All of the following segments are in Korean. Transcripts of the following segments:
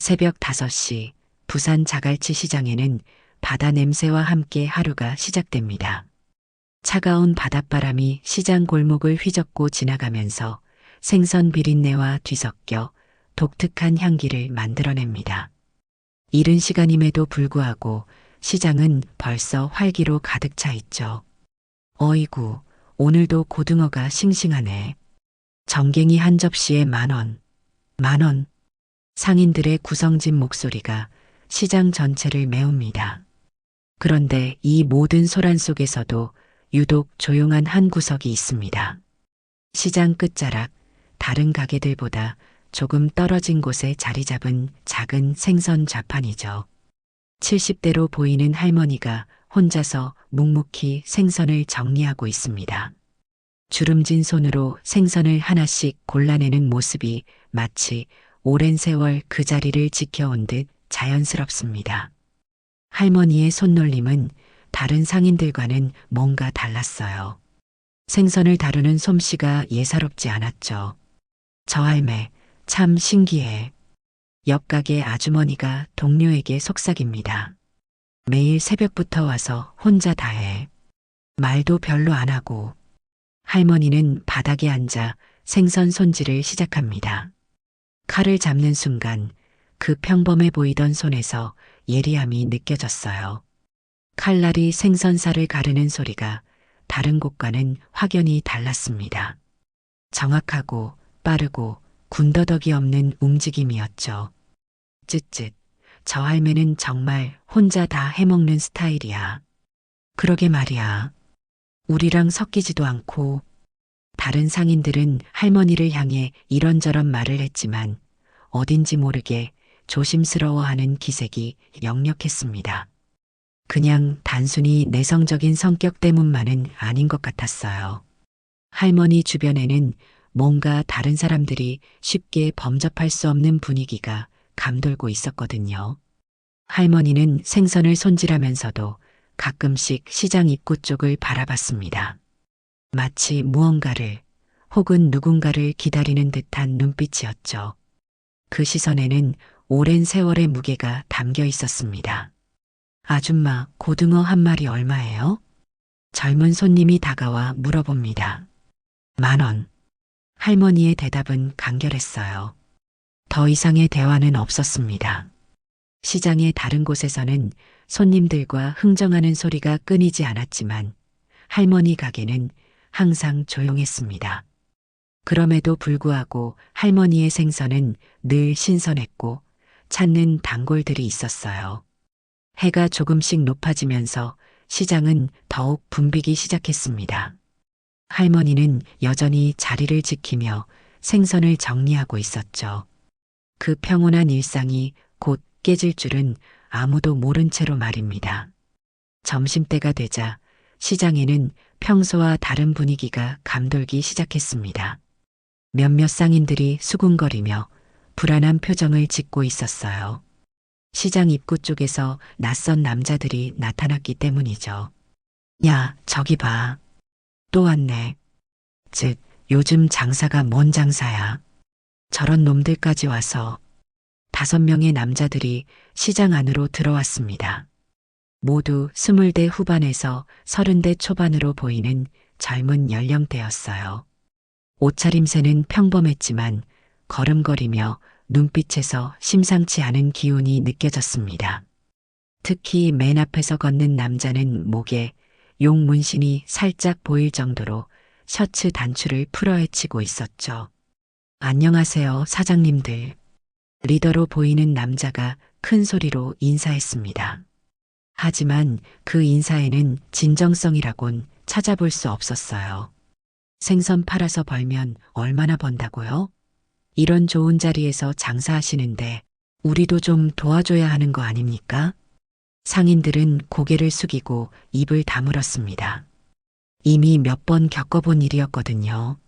새벽 5시 부산 자갈치 시장에는 바다 냄새와 함께 하루가 시작됩니다. 차가운 바닷바람이 시장 골목을 휘젓고 지나가면서 생선 비린내와 뒤섞여 독특한 향기를 만들어냅니다. 이른 시간임에도 불구하고 시장은 벌써 활기로 가득 차 있죠. 어이구, 오늘도 고등어가 싱싱하네. 정갱이 한 접시에 10,000원, 10,000원. 상인들의 구성진 목소리가 시장 전체를 메웁니다. 그런데 이 모든 소란 속에서도 유독 조용한 한 구석이 있습니다. 시장 끝자락, 다른 가게들보다 조금 떨어진 곳에 자리 잡은 작은 생선 좌판이죠. 70대로 보이는 할머니가 혼자서 묵묵히 생선을 정리하고 있습니다. 주름진 손으로 생선을 하나씩 골라내는 모습이 마치 오랜 세월 그 자리를 지켜온 듯 자연스럽습니다. 할머니의 손놀림은 다른 상인들과는 뭔가 달랐어요. 생선을 다루는 솜씨가 예사롭지 않았죠. 저 할매, 참 신기해. 옆 가게 아주머니가 동료에게 속삭입니다. 매일 새벽부터 와서 혼자 다 해. 말도 별로 안 하고. 할머니는 바닥에 앉아 생선 손질을 시작합니다. 칼을 잡는 순간 그 평범해 보이던 손에서 예리함이 느껴졌어요. 칼날이 생선살을 가르는 소리가 다른 곳과는 확연히 달랐습니다. 정확하고 빠르고 군더더기 없는 움직임이었죠. 쯧쯧, 저 할매는 정말 혼자 다 해먹는 스타일이야. 그러게 말이야. 우리랑 섞이지도 않고. 다른 상인들은 할머니를 향해 이런저런 말을 했지만 어딘지 모르게 조심스러워하는 기색이 역력했습니다. 그냥 단순히 내성적인 성격 때문만은 아닌 것 같았어요. 할머니 주변에는 뭔가 다른 사람들이 쉽게 범접할 수 없는 분위기가 감돌고 있었거든요. 할머니는 생선을 손질하면서도 가끔씩 시장 입구 쪽을 바라봤습니다. 마치 무언가를 혹은 누군가를 기다리는 듯한 눈빛이었죠. 그 시선에는 오랜 세월의 무게가 담겨 있었습니다. 아줌마, 고등어 한 마리 얼마예요? 젊은 손님이 다가와 물어봅니다. 10,000원. 할머니의 대답은 간결했어요. 더 이상의 대화는 없었습니다. 시장의 다른 곳에서는 손님들과 흥정하는 소리가 끊이지 않았지만 할머니 가게는 항상 조용했습니다. 그럼에도 불구하고 할머니의 생선은 늘 신선했고 찾는 단골들이 있었어요. 해가 조금씩 높아지면서 시장은 더욱 붐비기 시작했습니다. 할머니는 여전히 자리를 지키며 생선을 정리하고 있었죠. 그 평온한 일상이 곧 깨질 줄은 아무도 모른 채로 말입니다. 점심때가 되자 시장에는 평소와 다른 분위기가 감돌기 시작했습니다. 몇몇 상인들이 수군거리며 불안한 표정을 짓고 있었어요. 시장 입구 쪽에서 낯선 남자들이 나타났기 때문이죠. 야, 저기 봐. 또 왔네. 즉, 요즘 장사가 뭔 장사야. 저런 놈들까지 와서 5명의 남자들이 시장 안으로 들어왔습니다. 모두 20대 후반에서 30대 초반으로 보이는 젊은 연령대였어요. 옷차림새는 평범했지만 걸음걸이며 눈빛에서 심상치 않은 기운이 느껴졌습니다. 특히 맨 앞에서 걷는 남자는 목에 용 문신이 살짝 보일 정도로 셔츠 단추를 풀어헤치고 있었죠. 안녕하세요, 사장님들. 리더로 보이는 남자가 큰 소리로 인사했습니다. 하지만 그 인사에는 진정성이라곤 찾아볼 수 없었어요. 생선 팔아서 벌면 얼마나 번다고요? 이런 좋은 자리에서 장사하시는데 우리도 좀 도와줘야 하는 거 아닙니까? 상인들은 고개를 숙이고 입을 다물었습니다. 이미 몇 번 겪어본 일이었거든요.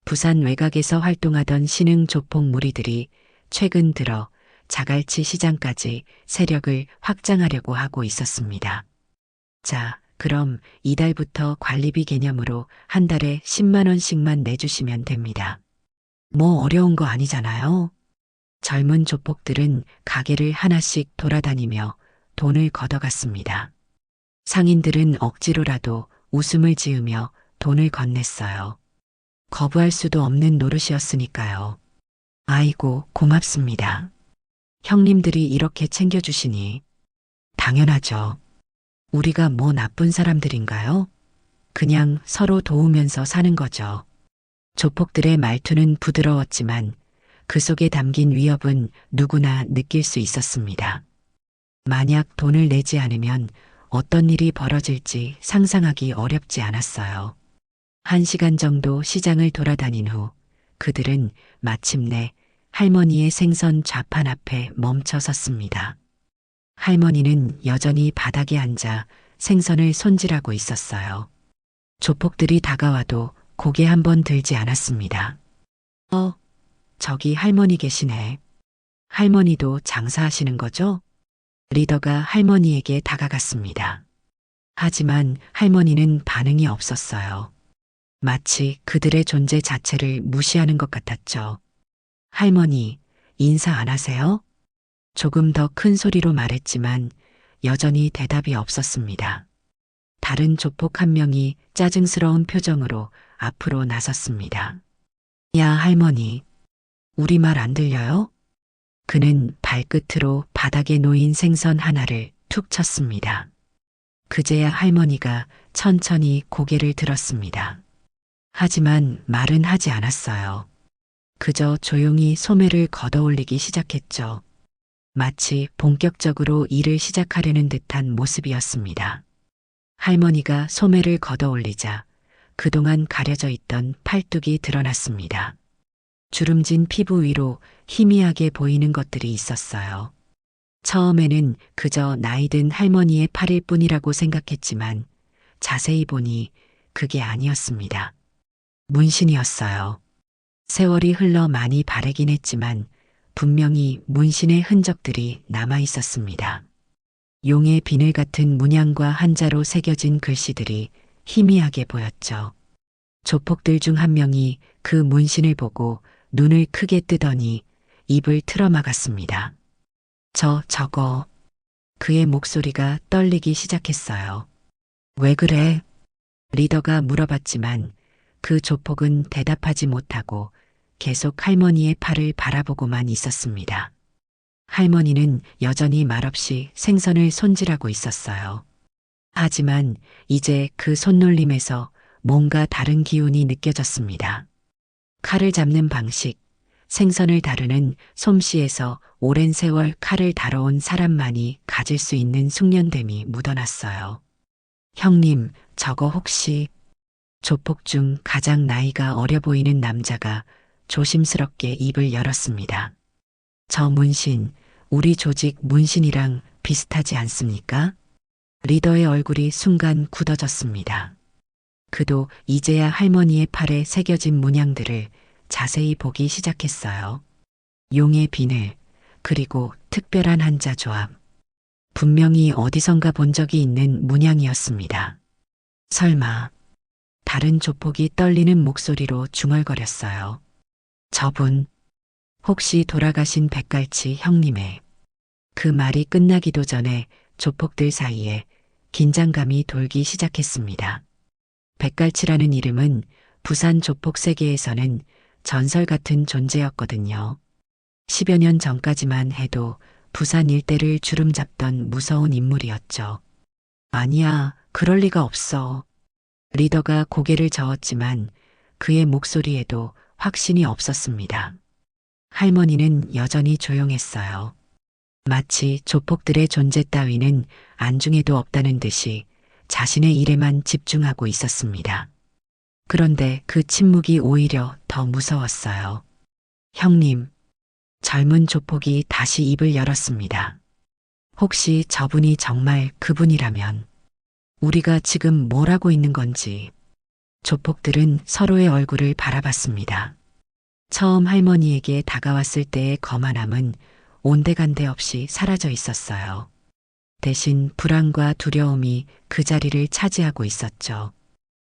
부산 외곽에서 활동하던 신흥 조폭 무리들이 최근 들어 자갈치 시장까지 세력을 확장하려고 하고 있었습니다. 자, 그럼 이달부터 관리비 개념으로 한 달에 10만 원씩만 내주시면 됩니다. 뭐 어려운 거 아니잖아요. 젊은 조폭들은 가게를 하나씩 돌아다니며 돈을 걷어갔습니다. 상인들은 억지로라도 웃음을 지으며 돈을 건넸어요. 거부할 수도 없는 노릇이었으니까요. 아이고, 고맙습니다. 형님들이 이렇게 챙겨주시니. 당연하죠. 우리가 뭐 나쁜 사람들인가요? 그냥 서로 도우면서 사는 거죠. 조폭들의 말투는 부드러웠지만 그 속에 담긴 위협은 누구나 느낄 수 있었습니다. 만약 돈을 내지 않으면 어떤 일이 벌어질지 상상하기 어렵지 않았어요. 1시간 정도 시장을 돌아다닌 후 그들은 마침내 할머니의 생선 좌판 앞에 멈춰 섰습니다. 할머니는 여전히 바닥에 앉아 생선을 손질하고 있었어요. 조폭들이 다가와도 고개 한번 들지 않았습니다. 저기 할머니 계시네. 할머니도 장사하시는 거죠? 리더가 할머니에게 다가갔습니다. 하지만 할머니는 반응이 없었어요. 마치 그들의 존재 자체를 무시하는 것 같았죠. 할머니, 인사 안 하세요? 조금 더 큰 소리로 말했지만 여전히 대답이 없었습니다. 다른 조폭 한 명이 짜증스러운 표정으로 앞으로 나섰습니다. 야, 할머니. 우리 말 안 들려요? 그는 발끝으로 바닥에 놓인 생선 하나를 툭 쳤습니다. 그제야 할머니가 천천히 고개를 들었습니다. 하지만 말은 하지 않았어요. 그저 조용히 소매를 걷어올리기 시작했죠. 마치 본격적으로 일을 시작하려는 듯한 모습이었습니다. 할머니가 소매를 걷어올리자 그동안 가려져 있던 팔뚝이 드러났습니다. 주름진 피부 위로 희미하게 보이는 것들이 있었어요. 처음에는 그저 나이든 할머니의 팔일 뿐이라고 생각했지만 자세히 보니 그게 아니었습니다. 문신이었어요. 세월이 흘러 많이 바래긴 했지만 분명히 문신의 흔적들이 남아 있었습니다. 용의 비늘 같은 문양과 한자로 새겨진 글씨들이 희미하게 보였죠. 조폭들 중 한 명이 그 문신을 보고 눈을 크게 뜨더니 입을 틀어막았습니다. 저거. 그의 목소리가 떨리기 시작했어요. 왜 그래? 리더가 물어봤지만 그 조폭은 대답하지 못하고 계속 할머니의 팔을 바라보고만 있었습니다. 할머니는 여전히 말없이 생선을 손질하고 있었어요. 하지만 이제 그 손놀림에서 뭔가 다른 기운이 느껴졌습니다. 칼을 잡는 방식, 생선을 다루는 솜씨에서 오랜 세월 칼을 다뤄온 사람만이 가질 수 있는 숙련됨이 묻어났어요. 형님, 저거 혹시... 조폭 중 가장 나이가 어려 보이는 남자가 조심스럽게 입을 열었습니다. 저 문신, 우리 조직 문신이랑 비슷하지 않습니까? 리더의 얼굴이 순간 굳어졌습니다. 그도 이제야 할머니의 팔에 새겨진 문양들을 자세히 보기 시작했어요. 용의 비늘, 그리고 특별한 한자 조합. 분명히 어디선가 본 적이 있는 문양이었습니다. 설마... 다른 조폭이 떨리는 목소리로 중얼거렸어요. 저분, 혹시 돌아가신 백갈치 형님의... 그 말이 끝나기도 전에 조폭들 사이에 긴장감이 돌기 시작했습니다. 백갈치라는 이름은 부산 조폭 세계에서는 전설 같은 존재였거든요. 10여 년 전까지만 해도 부산 일대를 주름잡던 무서운 인물이었죠. 아니야, 그럴 리가 없어. 리더가 고개를 저었지만 그의 목소리에도 확신이 없었습니다. 할머니는 여전히 조용했어요. 마치 조폭들의 존재 따위는 안중에도 없다는 듯이 자신의 일에만 집중하고 있었습니다. 그런데 그 침묵이 오히려 더 무서웠어요. 형님, 젊은 조폭이 다시 입을 열었습니다. 혹시 저분이 정말 그분이라면 우리가 지금 뭘 하고 있는 건지. 조폭들은 서로의 얼굴을 바라봤습니다. 처음 할머니에게 다가왔을 때의 거만함은 온데간데 없이 사라져 있었어요. 대신 불안과 두려움이 그 자리를 차지하고 있었죠.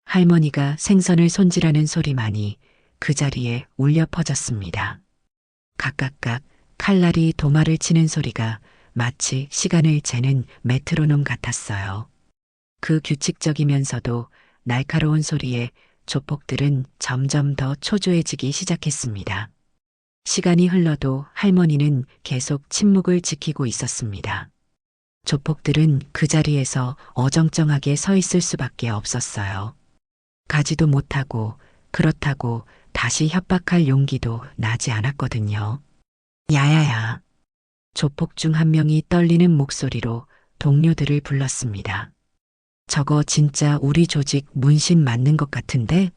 할머니가 생선을 손질하는 소리만이 그 자리에 울려 퍼졌습니다. 각각각 칼날이 도마를 치는 소리가 마치 시간을 재는 메트로놈 같았어요. 그 규칙적이면서도 날카로운 소리에 조폭들은 점점 더 초조해지기 시작했습니다. 시간이 흘러도 할머니는 계속 침묵을 지키고 있었습니다. 조폭들은 그 자리에서 어정쩡하게 서 있을 수밖에 없었어요. 가지도 못하고 그렇다고 다시 협박할 용기도 나지 않았거든요. 야야야. 조폭 중 한 명이 떨리는 목소리로 동료들을 불렀습니다. 저거 진짜 우리 조직 문신 맞는 것 같은데?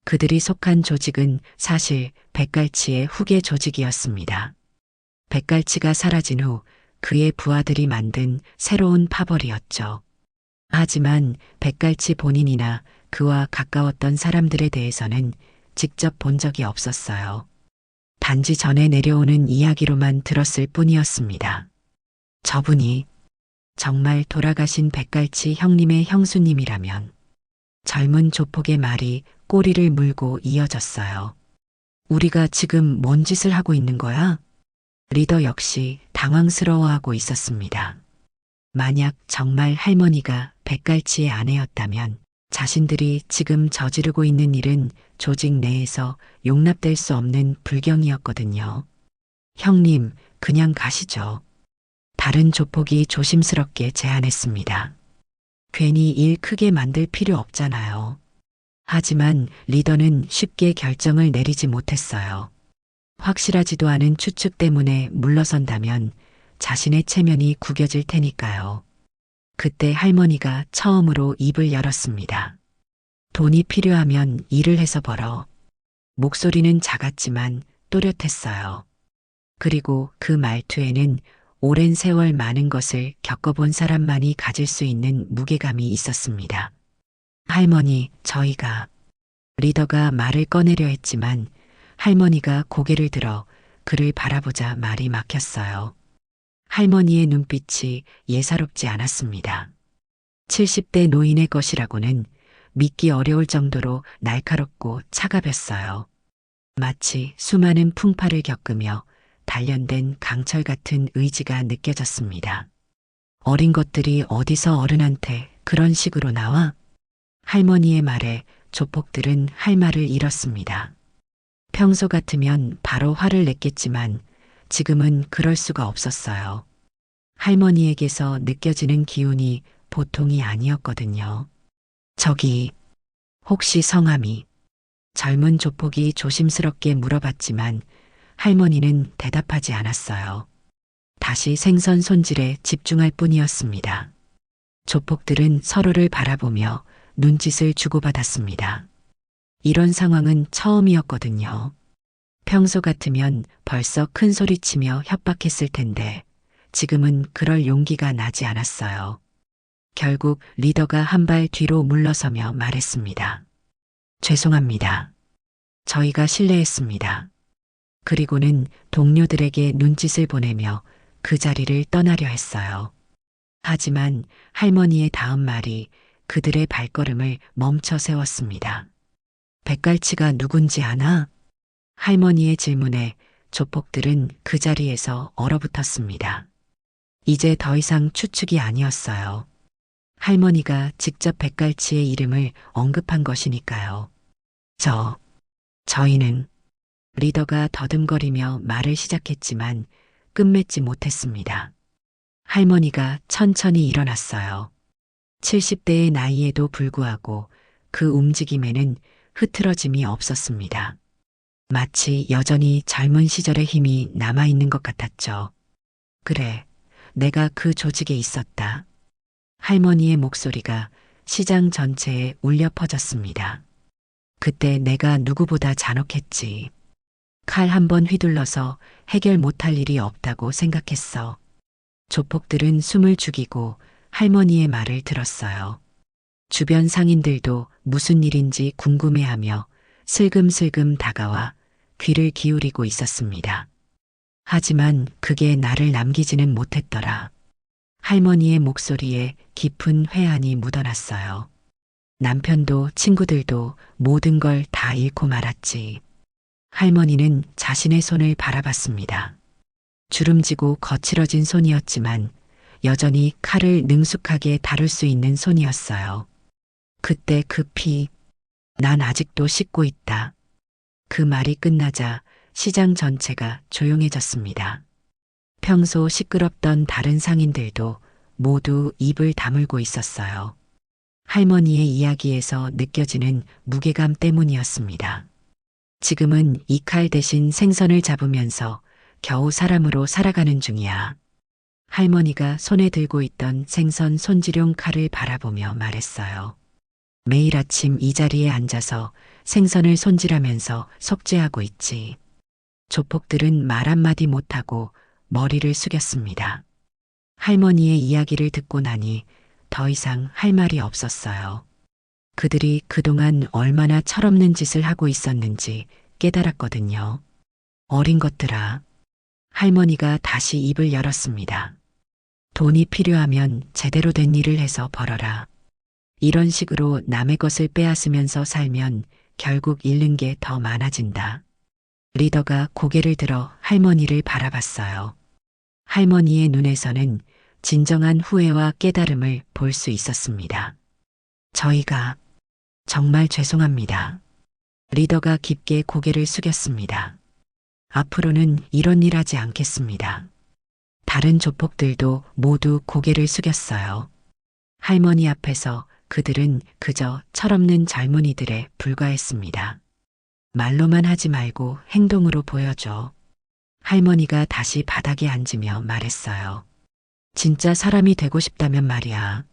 그들이 속한 조직은 사실 백갈치의 후계 조직이었습니다. 백갈치가 사라진 후 그의 부하들이 만든 새로운 파벌이었죠. 하지만 백갈치 본인이나 그와 가까웠던 사람들에 대해서는 직접 본 적이 없었어요. 단지 전해 내려오는 이야기로만 들었을 뿐이었습니다. 저분이 정말 돌아가신 백갈치 형님의 형수님이라면. 젊은 조폭의 말이 꼬리를 물고 이어졌어요. 우리가 지금 뭔 짓을 하고 있는 거야? 리더 역시 당황스러워하고 있었습니다. 만약 정말 할머니가 백갈치의 아내였다면 자신들이 지금 저지르고 있는 일은 조직 내에서 용납될 수 없는 불경이었거든요. 형님, 그냥 가시죠. 다른 조폭이 조심스럽게 제안했습니다. 괜히 일 크게 만들 필요 없잖아요. 하지만 리더는 쉽게 결정을 내리지 못했어요. 확실하지도 않은 추측 때문에 물러선다면 자신의 체면이 구겨질 테니까요. 그때 할머니가 처음으로 입을 열었습니다. 돈이 필요하면 일을 해서 벌어. 목소리는 작았지만 또렷했어요. 그리고 그 말투에는 오랜 세월 많은 것을 겪어본 사람만이 가질 수 있는 무게감이 있었습니다. 할머니, 저희가 리더가 말을 꺼내려 했지만 할머니가 고개를 들어 그를 바라보자 말이 막혔어요. 할머니의 눈빛이 예사롭지 않았습니다. 70대 노인의 것이라고는 믿기 어려울 정도로 날카롭고 차가웠어요. 마치 수많은 풍파를 겪으며 단련된 강철 같은 의지가 느껴졌습니다. 어린 것들이 어디서 어른한테 그런 식으로 나와? 할머니의 말에 조폭들은 할 말을 잃었습니다. 평소 같으면 바로 화를 냈겠지만 지금은 그럴 수가 없었어요. 할머니에게서 느껴지는 기운이 보통이 아니었거든요. 저기, 혹시 성함이? 젊은 조폭이 조심스럽게 물어봤지만 할머니는 대답하지 않았어요. 다시 생선 손질에 집중할 뿐이었습니다. 조폭들은 서로를 바라보며 눈짓을 주고받았습니다. 이런 상황은 처음이었거든요. 평소 같으면 벌써 큰 소리치며 협박했을 텐데 지금은 그럴 용기가 나지 않았어요. 결국 리더가 한 발 뒤로 물러서며 말했습니다. 죄송합니다. 저희가 실례했습니다. 그리고는 동료들에게 눈짓을 보내며 그 자리를 떠나려 했어요. 하지만 할머니의 다음 말이 그들의 발걸음을 멈춰 세웠습니다. 백갈치가 누군지 아나? 할머니의 질문에 조폭들은 그 자리에서 얼어붙었습니다. 이제 더 이상 추측이 아니었어요. 할머니가 직접 백갈치의 이름을 언급한 것이니까요. 저희는 리더가 더듬거리며 말을 시작했지만 끝맺지 못했습니다. 할머니가 천천히 일어났어요. 70대의 나이에도 불구하고 그 움직임에는 흐트러짐이 없었습니다. 마치 여전히 젊은 시절의 힘이 남아있는 것 같았죠. 그래, 내가 그 조직에 있었다. 할머니의 목소리가 시장 전체에 울려 퍼졌습니다. 그때 내가 누구보다 잔혹했지. 칼 한 번 휘둘러서 해결 못할 일이 없다고 생각했어. 조폭들은 숨을 죽이고 할머니의 말을 들었어요. 주변 상인들도 무슨 일인지 궁금해하며 슬금슬금 다가와 귀를 기울이고 있었습니다. 하지만 그게 나를 남기지는 못했더라. 할머니의 목소리에 깊은 회한이 묻어났어요. 남편도 친구들도 모든 걸 다 잃고 말았지. 할머니는 자신의 손을 바라봤습니다. 주름지고 거칠어진 손이었지만 여전히 칼을 능숙하게 다룰 수 있는 손이었어요. 그때 급히 난 아직도 씻고 있다. 그 말이 끝나자 시장 전체가 조용해졌습니다. 평소 시끄럽던 다른 상인들도 모두 입을 다물고 있었어요. 할머니의 이야기에서 느껴지는 무게감 때문이었습니다. 지금은 이 칼 대신 생선을 잡으면서 겨우 사람으로 살아가는 중이야. 할머니가 손에 들고 있던 생선 손질용 칼을 바라보며 말했어요. 매일 아침 이 자리에 앉아서 생선을 손질하면서 속죄하고 있지. 조폭들은 말 한마디 못하고 머리를 숙였습니다. 할머니의 이야기를 듣고 나니 더 이상 할 말이 없었어요. 그들이 그동안 얼마나 철없는 짓을 하고 있었는지 깨달았거든요. 어린 것들아. 할머니가 다시 입을 열었습니다. 돈이 필요하면 제대로 된 일을 해서 벌어라. 이런 식으로 남의 것을 빼앗으면서 살면 결국 잃는 게 더 많아진다. 리더가 고개를 들어 할머니를 바라봤어요. 할머니의 눈에서는 진정한 후회와 깨달음을 볼 수 있었습니다. 저희가 정말 죄송합니다. 리더가 깊게 고개를 숙였습니다. 앞으로는 이런 일 하지 않겠습니다. 다른 조폭들도 모두 고개를 숙였어요. 할머니 앞에서 그들은 그저 철없는 젊은이들에 불과했습니다. 말로만 하지 말고 행동으로 보여줘. 할머니가 다시 바닥에 앉으며 말했어요. 진짜 사람이 되고 싶다면 말이야.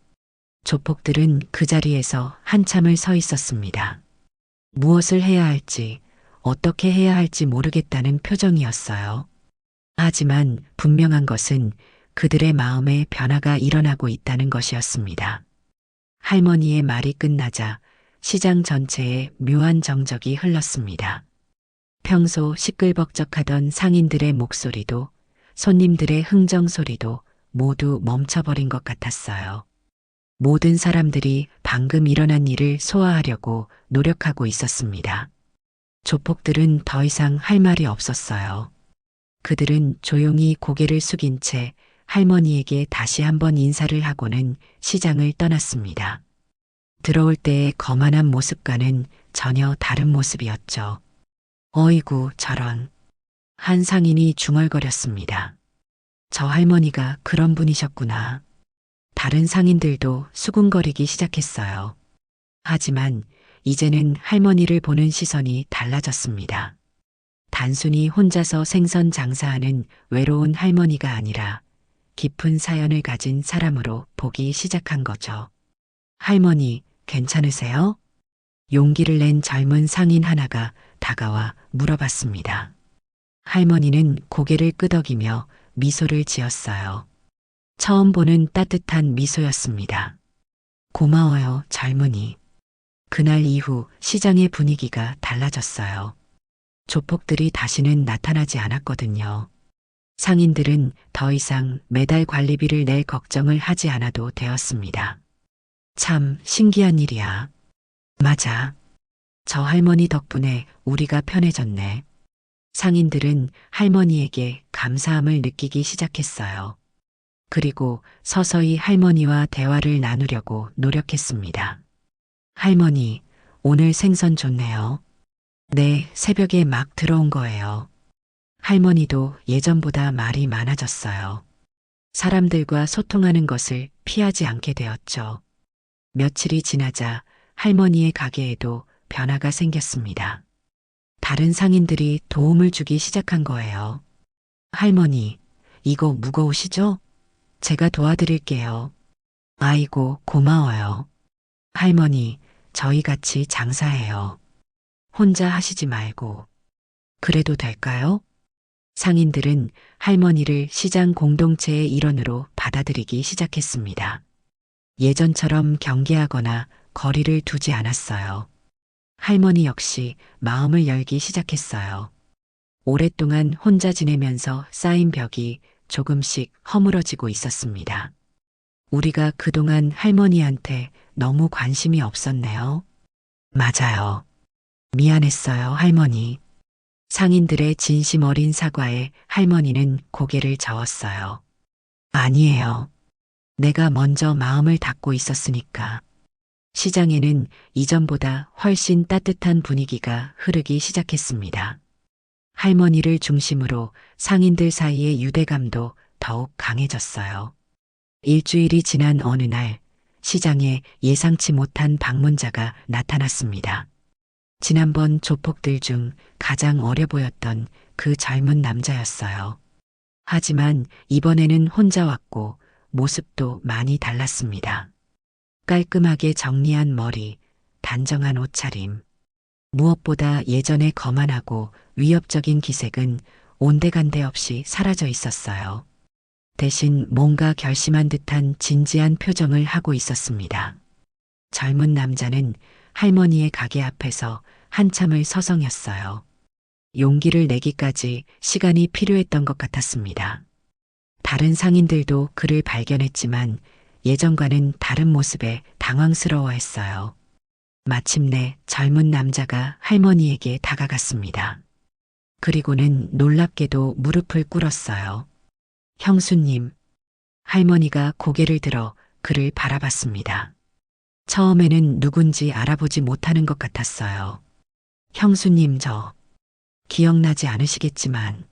조폭들은 그 자리에서 한참을 서 있었습니다. 무엇을 해야 할지, 어떻게 해야 할지 모르겠다는 표정이었어요. 하지만 분명한 것은 그들의 마음에 변화가 일어나고 있다는 것이었습니다. 할머니의 말이 끝나자 시장 전체에 묘한 정적이 흘렀습니다. 평소 시끌벅적하던 상인들의 목소리도 손님들의 흥정 소리도 모두 멈춰버린 것 같았어요. 모든 사람들이 방금 일어난 일을 소화하려고 노력하고 있었습니다. 조폭들은 더 이상 할 말이 없었어요. 그들은 조용히 고개를 숙인 채 할머니에게 다시 한번 인사를 하고는 시장을 떠났습니다. 들어올 때의 거만한 모습과는 전혀 다른 모습이었죠. 어이구 저런. 한 상인이 중얼거렸습니다. 저 할머니가 그런 분이셨구나. 다른 상인들도 수군거리기 시작했어요. 하지만 이제는 할머니를 보는 시선이 달라졌습니다. 단순히 혼자서 생선 장사하는 외로운 할머니가 아니라 깊은 사연을 가진 사람으로 보기 시작한 거죠. 할머니, 괜찮으세요? 용기를 낸 젊은 상인 하나가 다가와 물어봤습니다. 할머니는 고개를 끄덕이며 미소를 지었어요. 처음 보는 따뜻한 미소였습니다. 고마워요, 젊은이. 그날 이후 시장의 분위기가 달라졌어요. 조폭들이 다시는 나타나지 않았거든요. 상인들은 더 이상 매달 관리비를 낼 걱정을 하지 않아도 되었습니다. 참 신기한 일이야. 맞아. 저 할머니 덕분에 우리가 편해졌네. 상인들은 할머니에게 감사함을 느끼기 시작했어요. 그리고 서서히 할머니와 대화를 나누려고 노력했습니다. 할머니, 오늘 생선 좋네요. 네, 새벽에 막 들어온 거예요. 할머니도 예전보다 말이 많아졌어요. 사람들과 소통하는 것을 피하지 않게 되었죠. 며칠이 지나자 할머니의 가게에도 변화가 생겼습니다. 다른 상인들이 도움을 주기 시작한 거예요. 할머니, 이거 무거우시죠? 제가 도와드릴게요. 아이고, 고마워요. 할머니, 저희 같이 장사해요. 혼자 하시지 말고. 그래도 될까요? 상인들은 할머니를 시장 공동체의 일원으로 받아들이기 시작했습니다. 예전처럼 경계하거나 거리를 두지 않았어요. 할머니 역시 마음을 열기 시작했어요. 오랫동안 혼자 지내면서 쌓인 벽이 조금씩 허물어지고 있었습니다. 우리가 그동안 할머니한테 너무 관심이 없었네요. 맞아요. 미안했어요, 할머니. 상인들의 진심 어린 사과에 할머니는 고개를 저었어요. 아니에요. 내가 먼저 마음을 닫고 있었으니까. 시장에는 이전보다 훨씬 따뜻한 분위기가 흐르기 시작했습니다. 할머니를 중심으로 상인들 사이의 유대감도 더욱 강해졌어요. 일주일이 지난 어느 날 시장에 예상치 못한 방문자가 나타났습니다. 지난번 조폭들 중 가장 어려 보였던 그 젊은 남자였어요. 하지만 이번에는 혼자 왔고 모습도 많이 달랐습니다. 깔끔하게 정리한 머리, 단정한 옷차림. 무엇보다 예전의 거만하고 위협적인 기색은 온데간데 없이 사라져 있었어요. 대신 뭔가 결심한 듯한 진지한 표정을 하고 있었습니다. 젊은 남자는 할머니의 가게 앞에서 한참을 서성였어요. 용기를 내기까지 시간이 필요했던 것 같았습니다. 다른 상인들도 그를 발견했지만 예전과는 다른 모습에 당황스러워했어요. 마침내 젊은 남자가 할머니에게 다가갔습니다. 그리고는 놀랍게도 무릎을 꿇었어요. 형수님, 할머니가 고개를 들어 그를 바라봤습니다. 처음에는 누군지 알아보지 못하는 것 같았어요. 형수님 기억나지 않으시겠지만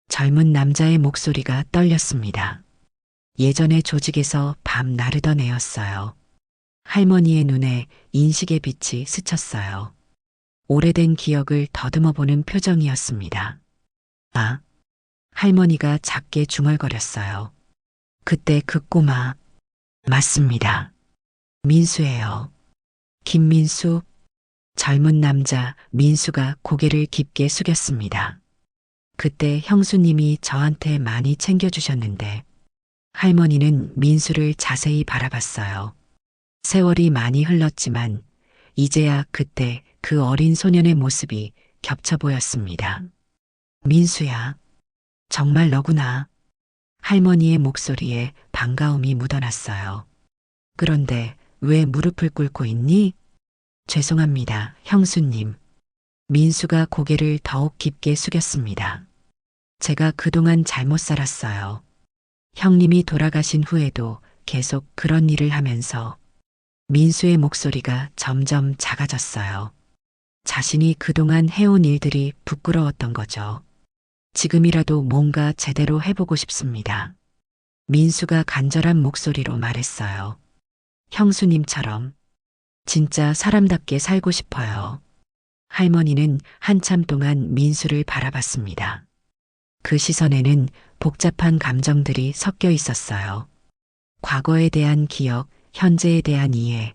젊은 남자의 목소리가 떨렸습니다. 예전에 조직에서 밤 나르던 애였어요. 할머니의 눈에 인식의 빛이 스쳤어요. 오래된 기억을 더듬어보는 표정이었습니다. 아, 할머니가 작게 중얼거렸어요. 그때 그 꼬마, 맞습니다. 민수예요. 김민수? 젊은 남자 민수가 고개를 깊게 숙였습니다. 그때 형수님이 저한테 많이 챙겨주셨는데 할머니는 민수를 자세히 바라봤어요. 세월이 많이 흘렀지만 이제야 그때 그 어린 소년의 모습이 겹쳐 보였습니다. 민수야, 정말 너구나. 할머니의 목소리에 반가움이 묻어났어요. 그런데 왜 무릎을 꿇고 있니? 죄송합니다, 형수님. 민수가 고개를 더욱 깊게 숙였습니다. 제가 그동안 잘못 살았어요. 형님이 돌아가신 후에도 계속 그런 일을 하면서 민수의 목소리가 점점 작아졌어요. 자신이 그동안 해온 일들이 부끄러웠던 거죠. 지금이라도 뭔가 제대로 해보고 싶습니다. 민수가 간절한 목소리로 말했어요. 형수님처럼 진짜 사람답게 살고 싶어요. 할머니는 한참 동안 민수를 바라봤습니다. 그 시선에는 복잡한 감정들이 섞여 있었어요. 과거에 대한 기억, 현재에 대한 이해,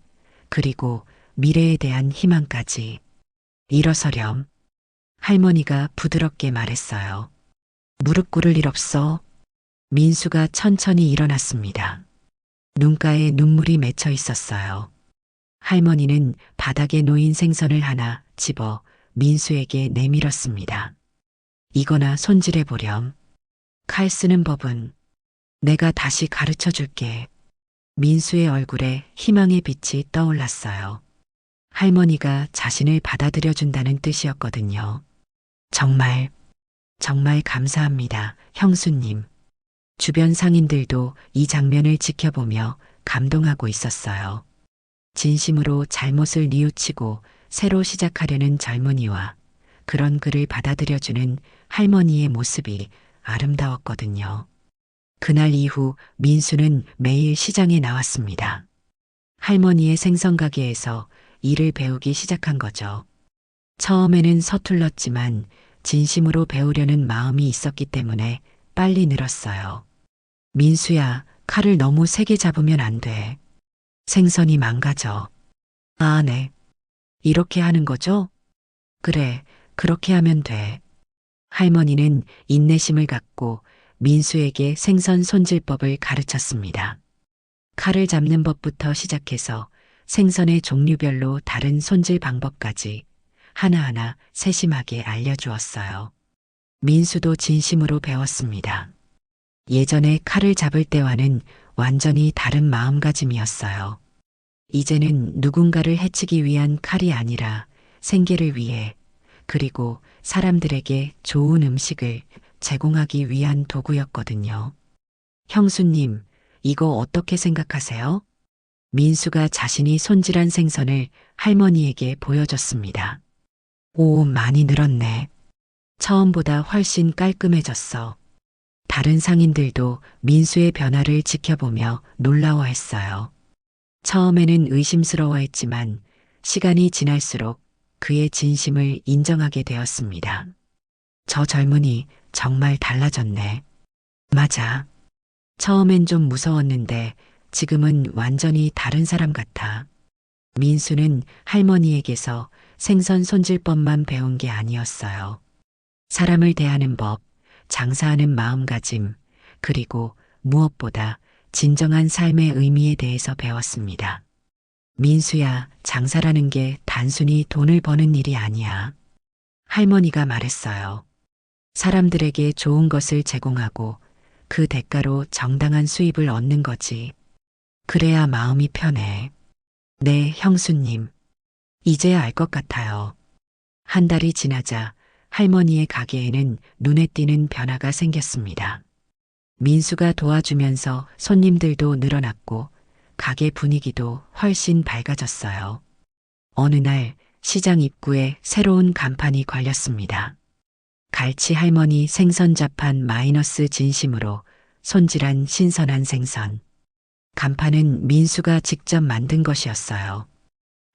그리고 미래에 대한 희망까지. 일어서렴. 할머니가 부드럽게 말했어요. 무릎 꿇을 일 없어. 민수가 천천히 일어났습니다. 눈가에 눈물이 맺혀 있었어요. 할머니는 바닥에 놓인 생선을 하나 집어 민수에게 내밀었습니다. 이거나 손질해 보렴. 칼 쓰는 법은 내가 다시 가르쳐 줄게. 민수의 얼굴에 희망의 빛이 떠올랐어요. 할머니가 자신을 받아들여 준다는 뜻이었거든요. 정말 감사합니다, 형수님. 주변 상인들도 이 장면을 지켜보며 감동하고 있었어요. 진심으로 잘못을 뉘우치고 새로 시작하려는 젊은이와 그런 그를 받아들여주는 할머니의 모습이 아름다웠거든요. 그날 이후 민수는 매일 시장에 나왔습니다. 할머니의 생선가게에서 일을 배우기 시작한 거죠. 처음에는 서툴렀지만 진심으로 배우려는 마음이 있었기 때문에 빨리 늘었어요. 민수야, 칼을 너무 세게 잡으면 안 돼. 생선이 망가져. 아, 네. 이렇게 하는 거죠? 그래, 그렇게 하면 돼. 할머니는 인내심을 갖고 민수에게 생선 손질법을 가르쳤습니다. 칼을 잡는 법부터 시작해서 생선의 종류별로 다른 손질 방법까지 하나하나 세심하게 알려주었어요. 민수도 진심으로 배웠습니다. 예전에 칼을 잡을 때와는 완전히 다른 마음가짐이었어요. 이제는 누군가를 해치기 위한 칼이 아니라 생계를 위해, 그리고 사람들에게 좋은 음식을 제공하기 위한 도구였거든요. 형수님, 이거 어떻게 생각하세요? 민수가 자신이 손질한 생선을 할머니에게 보여줬습니다. 오, 많이 늘었네. 처음보다 훨씬 깔끔해졌어. 다른 상인들도 민수의 변화를 지켜보며 놀라워했어요. 처음에는 의심스러워했지만 시간이 지날수록 그의 진심을 인정하게 되었습니다. 저 젊은이 정말 달라졌네. 맞아. 처음엔 좀 무서웠는데 지금은 완전히 다른 사람 같아. 민수는 할머니에게서 생선 손질법만 배운 게 아니었어요. 사람을 대하는 법, 장사하는 마음가짐, 그리고 무엇보다 진정한 삶의 의미에 대해서 배웠습니다. 민수야, 장사라는 게 단순히 돈을 버는 일이 아니야. 할머니가 말했어요. 사람들에게 좋은 것을 제공하고 그 대가로 정당한 수입을 얻는 거지. 그래야 마음이 편해. 네, 형수님. 이제야 알 것 같아요. 한 달이 지나자 할머니의 가게에는 눈에 띄는 변화가 생겼습니다. 민수가 도와주면서 손님들도 늘어났고 가게 분위기도 훨씬 밝아졌어요. 어느 날 시장 입구에 새로운 간판이 걸렸습니다. 갈치 할머니 생선 자판 마이너스 진심으로 손질한 신선한 생선. 간판은 민수가 직접 만든 것이었어요.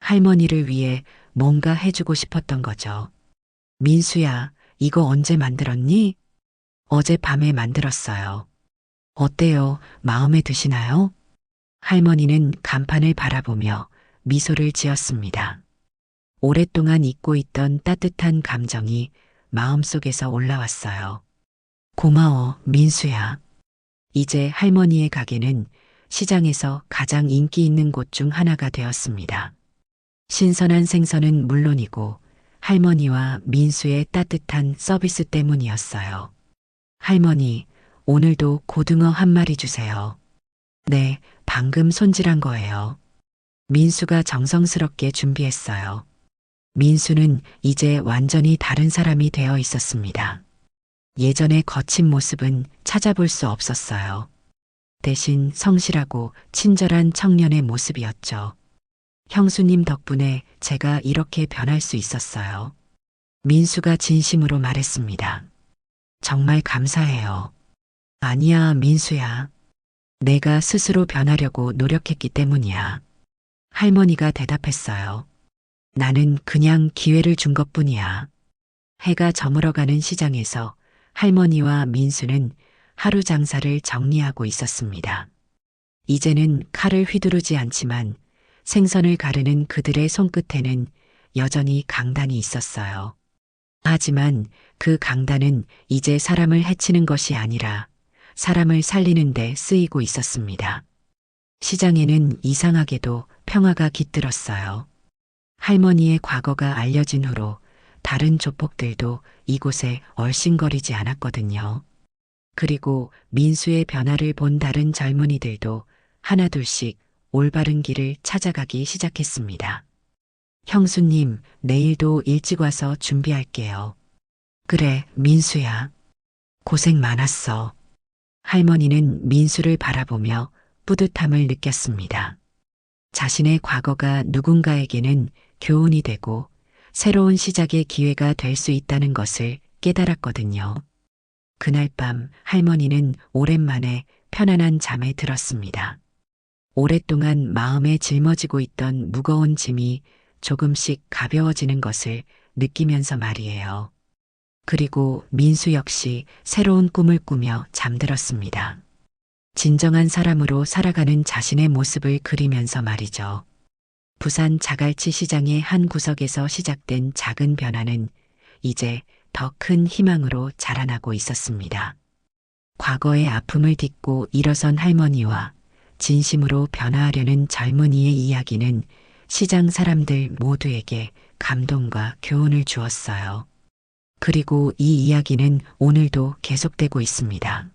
할머니를 위해 뭔가 해주고 싶었던 거죠. 민수야, 이거 언제 만들었니? 어젯밤에 만들었어요. 어때요? 마음에 드시나요? 할머니는 간판을 바라보며 미소를 지었습니다. 오랫동안 잊고 있던 따뜻한 감정이 마음속에서 올라왔어요. 고마워, 민수야. 이제 할머니의 가게는 시장에서 가장 인기 있는 곳 중 하나가 되었습니다. 신선한 생선은 물론이고 할머니와 민수의 따뜻한 서비스 때문이었어요. 할머니, 오늘도 고등어 한 마리 주세요. 네, 방금 손질한 거예요. 민수가 정성스럽게 준비했어요. 민수는 이제 완전히 다른 사람이 되어 있었습니다. 예전의 거친 모습은 찾아볼 수 없었어요. 대신 성실하고 친절한 청년의 모습이었죠. 형수님 덕분에 제가 이렇게 변할 수 있었어요. 민수가 진심으로 말했습니다. 정말 감사해요. 아니야, 민수야. 내가 스스로 변하려고 노력했기 때문이야. 할머니가 대답했어요. 나는 그냥 기회를 준 것뿐이야. 해가 저물어가는 시장에서 할머니와 민수는 하루 장사를 정리하고 있었습니다. 이제는 칼을 휘두르지 않지만 생선을 가르는 그들의 손끝에는 여전히 강단이 있었어요. 하지만 그 강단은 이제 사람을 해치는 것이 아니라 사람을 살리는 데 쓰이고 있었습니다. 시장에는 이상하게도 평화가 깃들었어요. 할머니의 과거가 알려진 후로 다른 조폭들도 이곳에 얼씬거리지 않았거든요. 그리고 민수의 변화를 본 다른 젊은이들도 하나둘씩 올바른 길을 찾아가기 시작했습니다. 형수님, 내일도 일찍 와서 준비할게요. 그래, 민수야. 고생 많았어. 할머니는 민수를 바라보며 뿌듯함을 느꼈습니다. 자신의 과거가 누군가에게는 교훈이 되고 새로운 시작의 기회가 될 수 있다는 것을 깨달았거든요. 그날 밤 할머니는 오랜만에 편안한 잠에 들었습니다. 오랫동안 마음에 짊어지고 있던 무거운 짐이 조금씩 가벼워지는 것을 느끼면서 말이에요. 그리고 민수 역시 새로운 꿈을 꾸며 잠들었습니다. 진정한 사람으로 살아가는 자신의 모습을 그리면서 말이죠. 부산 자갈치 시장의 한 구석에서 시작된 작은 변화는 이제 더 큰 희망으로 자라나고 있었습니다. 과거의 아픔을 딛고 일어선 할머니와 진심으로 변화하려는 젊은이의 이야기는 시장 사람들 모두에게 감동과 교훈을 주었어요. 그리고 이 이야기는 오늘도 계속되고 있습니다.